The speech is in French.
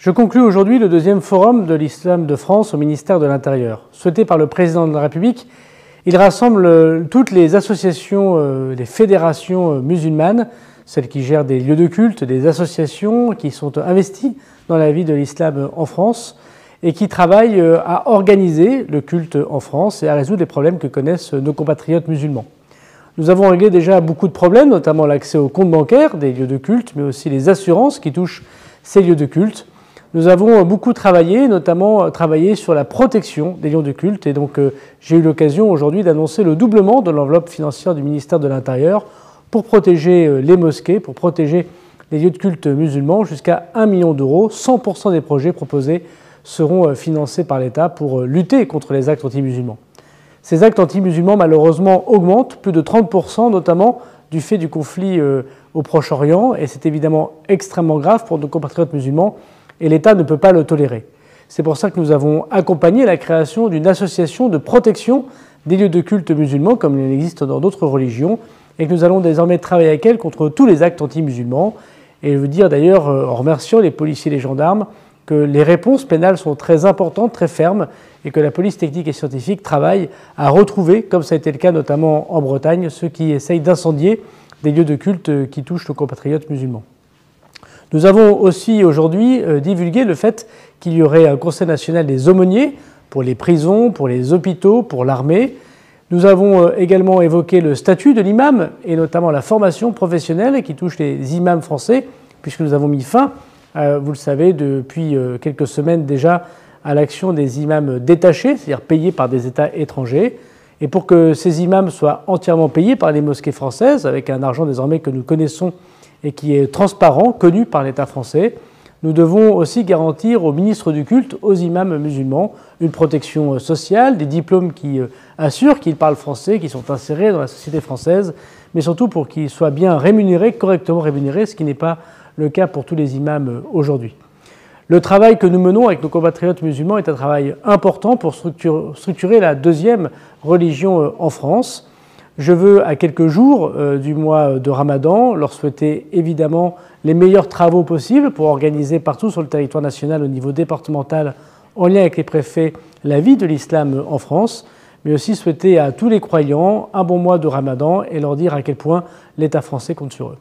Je conclus aujourd'hui le deuxième forum de l'islam de France au ministère de l'Intérieur. Souhaité par le président de la République, il rassemble toutes les associations, les fédérations musulmanes, celles qui gèrent des lieux de culte, des associations qui sont investies dans la vie de l'islam en France et qui travaillent à organiser le culte en France et à résoudre les problèmes que connaissent nos compatriotes musulmans. Nous avons réglé déjà beaucoup de problèmes, notamment l'accès aux comptes bancaires des lieux de culte, mais aussi les assurances qui touchent ces lieux de culte. Nous avons beaucoup travaillé, notamment travaillé sur la protection des lieux de culte. Et donc, j'ai eu l'occasion aujourd'hui d'annoncer le doublement de l'enveloppe financière du ministère de l'Intérieur pour protéger les mosquées, pour protéger les lieux de culte musulmans jusqu'à 1 million d'euros. 100% des projets proposés seront financés par l'État pour lutter contre les actes anti-musulmans. Ces actes anti-musulmans, malheureusement, augmentent, plus de 30%, notamment du fait du conflit au Proche-Orient. Et c'est évidemment extrêmement grave pour nos compatriotes musulmans. Et l'État ne peut pas le tolérer. C'est pour ça que nous avons accompagné la création d'une association de protection des lieux de culte musulmans, comme il existe dans d'autres religions, et que nous allons désormais travailler avec elle contre tous les actes anti-musulmans. Et je veux dire d'ailleurs, en remerciant les policiers et les gendarmes, que les réponses pénales sont très importantes, très fermes, et que la police technique et scientifique travaille à retrouver, comme ça a été le cas notamment en Bretagne, ceux qui essayent d'incendier des lieux de culte qui touchent nos compatriotes musulmans. Nous avons aussi aujourd'hui divulgué le fait qu'il y aurait un Conseil national des aumôniers pour les prisons, pour les hôpitaux, pour l'armée. Nous avons également évoqué le statut de l'imam et notamment la formation professionnelle qui touche les imams français, puisque nous avons mis fin, vous le savez, depuis quelques semaines déjà, à l'action des imams détachés, c'est-à-dire payés par des États étrangers. Et pour que ces imams soient entièrement payés par les mosquées françaises, avec un argent désormais que nous connaissons et qui est transparent, connu par l'État français, nous devons aussi garantir aux ministres du culte, aux imams musulmans, une protection sociale, des diplômes qui assurent qu'ils parlent français, qu'ils sont insérés dans la société française, mais surtout pour qu'ils soient bien rémunérés, correctement rémunérés, ce qui n'est pas le cas pour tous les imams aujourd'hui. Le travail que nous menons avec nos compatriotes musulmans est un travail important pour structurer la deuxième religion en France. Je veux, à quelques jours du mois de Ramadan, leur souhaiter évidemment les meilleurs travaux possibles pour organiser partout sur le territoire national au niveau départemental, en lien avec les préfets, la vie de l'islam en France, mais aussi souhaiter à tous les croyants un bon mois de Ramadan et leur dire à quel point l'État français compte sur eux.